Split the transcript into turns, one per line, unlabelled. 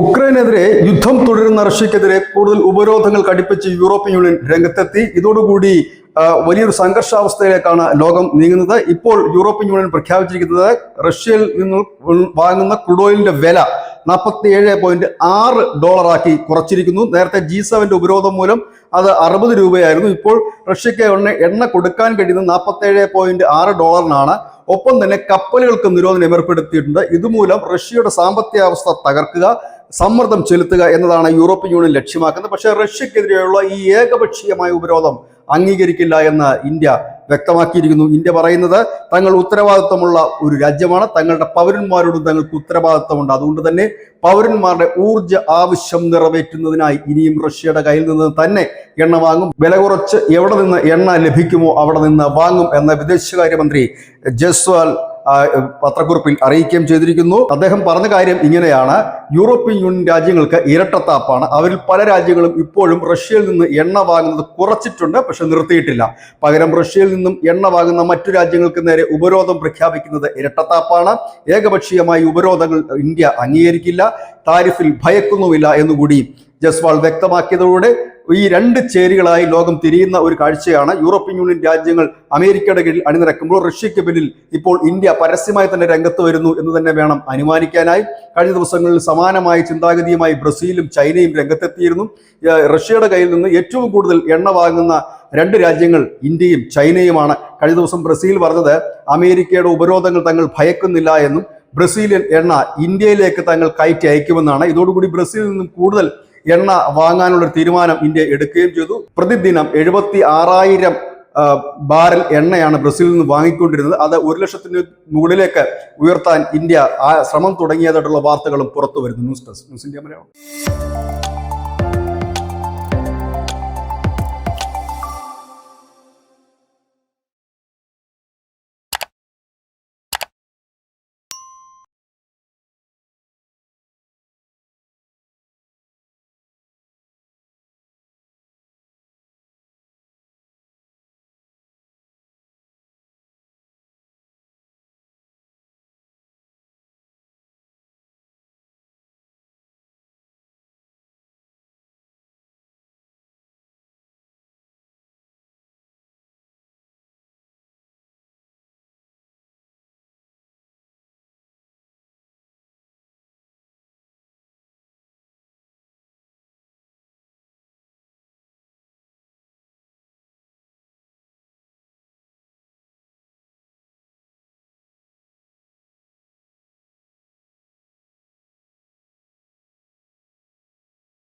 ഉക്രൈനെതിരെ യുദ്ധം തുടരുന്ന റഷ്യക്കെതിരെ കൂടുതൽ ഉപരോധങ്ങൾ കടുപ്പിച്ച് യൂറോപ്യൻ യൂണിയൻ രംഗത്തെത്തി. ഇതോടുകൂടി വലിയൊരു സംഘർഷാവസ്ഥയിലേക്കാണ് ലോകം നീങ്ങുന്നത്. ഇപ്പോൾ യൂറോപ്യൻ യൂണിയൻ പ്രഖ്യാപിച്ചിരിക്കുന്നത് റഷ്യയിൽ നിന്ന് വാങ്ങുന്ന ക്രൂഡ് ഓയിലിന്റെ വില $47.6 കുറച്ചിരിക്കുന്നു. നേരത്തെ G7 ഉപരോധം മൂലം അത് 60 രൂപയായിരുന്നു. ഇപ്പോൾ റഷ്യക്ക് എണ്ണ കൊടുക്കാൻ കഴിയുന്നത് $47.6. ഒപ്പം തന്നെ കപ്പലുകൾക്ക് നിരോധനം ഏർപ്പെടുത്തിയിട്ടുണ്ട്. ഇതുമൂലം റഷ്യയുടെ സാമ്പത്തിക അവസ്ഥ തകർക്കുക, സമ്മർദ്ദം ചെലുത്തുക എന്നതാണ് യൂറോപ്യൻ യൂണിയൻ ലക്ഷ്യമാക്കുന്നത്. പക്ഷേ റഷ്യക്കെതിരെയുള്ള ഈ ഏകപക്ഷീയമായ ഉപരോധം അംഗീകരിക്കില്ല എന്ന് ഇന്ത്യ വ്യക്തമാക്കിയിരിക്കുന്നു. ഇന്ത്യ പറയുന്നത് തങ്ങൾ ഉത്തരവാദിത്വമുള്ള ഒരു രാജ്യമാണ്, തങ്ങളുടെ പൗരന്മാരോടും തങ്ങൾക്ക് ഉത്തരവാദിത്വമുണ്ട്. അതുകൊണ്ട് തന്നെ പൗരന്മാരുടെ ഊർജ്ജ ആവശ്യം നിറവേറ്റുന്നതിനായി ഇനിയും റഷ്യയുടെ കയ്യിൽ നിന്ന് തന്നെ എണ്ണ വാങ്ങും. വില കുറച്ച് എവിടെ നിന്ന് എണ്ണ ലഭിക്കുമോ അവിടെ നിന്ന് വാങ്ങും എന്ന വിദേശകാര്യമന്ത്രി ജയ്സ്വാൾ പത്രക്കുറിപ്പിൽ അറിയിക്കുകയും ചെയ്തിരിക്കുന്നു. അദ്ദേഹം പറഞ്ഞ കാര്യം ഇങ്ങനെയാണ്: യൂറോപ്യൻ യൂണിയൻ രാജ്യങ്ങൾക്ക് ഇരട്ടത്താപ്പാണ്. അവരിൽ പല രാജ്യങ്ങളും ഇപ്പോഴും റഷ്യയിൽ നിന്ന് എണ്ണ വാങ്ങുന്നത് കുറച്ചിട്ടുണ്ട്, പക്ഷെ നിർത്തിയിട്ടില്ല. പകരം റഷ്യയിൽ നിന്നും എണ്ണ വാങ്ങുന്ന മറ്റു രാജ്യങ്ങൾക്ക് നേരെ ഉപരോധം പ്രഖ്യാപിക്കുന്നത് ഇരട്ടത്താപ്പാണ്. ഏകപക്ഷീയമായി ഉപരോധങ്ങൾ ഇന്ത്യ അംഗീകരിക്കില്ല, താരിഫിൽ ഭയക്കുന്നുമില്ല എന്നുകൂടി ജയ്സ്വാൾ വ്യക്തമാക്കിയതോടെ ഈ രണ്ട് ചേരികളായി ലോകം തിരിയുന്ന ഒരു കാഴ്ചയാണ്. യൂറോപ്യൻ യൂണിയൻ രാജ്യങ്ങൾ അമേരിക്കയുടെ കീഴിൽ അണിനിരക്കുമ്പോൾ റഷ്യയ്ക്ക് പിന്നിൽ ഇപ്പോൾ ഇന്ത്യ പരസ്യമായി തന്നെ രംഗത്ത് വരുന്നു എന്ന് തന്നെ വേണം അനുമാനിക്കാനായി. കഴിഞ്ഞ ദിവസങ്ങളിൽ സമാനമായ ചിന്താഗതിയുമായി ബ്രസീലും ചൈനയും രംഗത്തെത്തിയിരുന്നു. റഷ്യയുടെ കയ്യിൽ നിന്ന് ഏറ്റവും കൂടുതൽ എണ്ണ വാങ്ങുന്ന രണ്ട് രാജ്യങ്ങൾ ഇന്ത്യയും ചൈനയുമാണ്. കഴിഞ്ഞ ദിവസം ബ്രസീൽ പറഞ്ഞത് അമേരിക്കയുടെ ഉപരോധങ്ങൾ തങ്ങൾ ഭയക്കുന്നില്ല എന്നും ബ്രസീലിയൻ എണ്ണ ഇന്ത്യയിലേക്ക് തങ്ങൾ കയറ്റി അയക്കുമെന്നാണ്. ഇതോടുകൂടി ബ്രസീലിൽ നിന്നും കൂടുതൽ എണ്ണ വാങ്ങാനുള്ള തീരുമാനം ഇന്ത്യ എടുക്കുകയും ചെയ്തു. പ്രതിദിനം 76,000 ബാരൽ എണ്ണയാണ് ബ്രസീലിൽ നിന്ന് വാങ്ങിക്കൊണ്ടിരുന്നത്. അത് 1,00,000 മുകളിലേക്ക് ഉയർത്താൻ ഇന്ത്യ ശ്രമം തുടങ്ങിയതായിട്ടുള്ള വാർത്തകളും പുറത്തു വരുന്നു. News desk, news India Malayalam.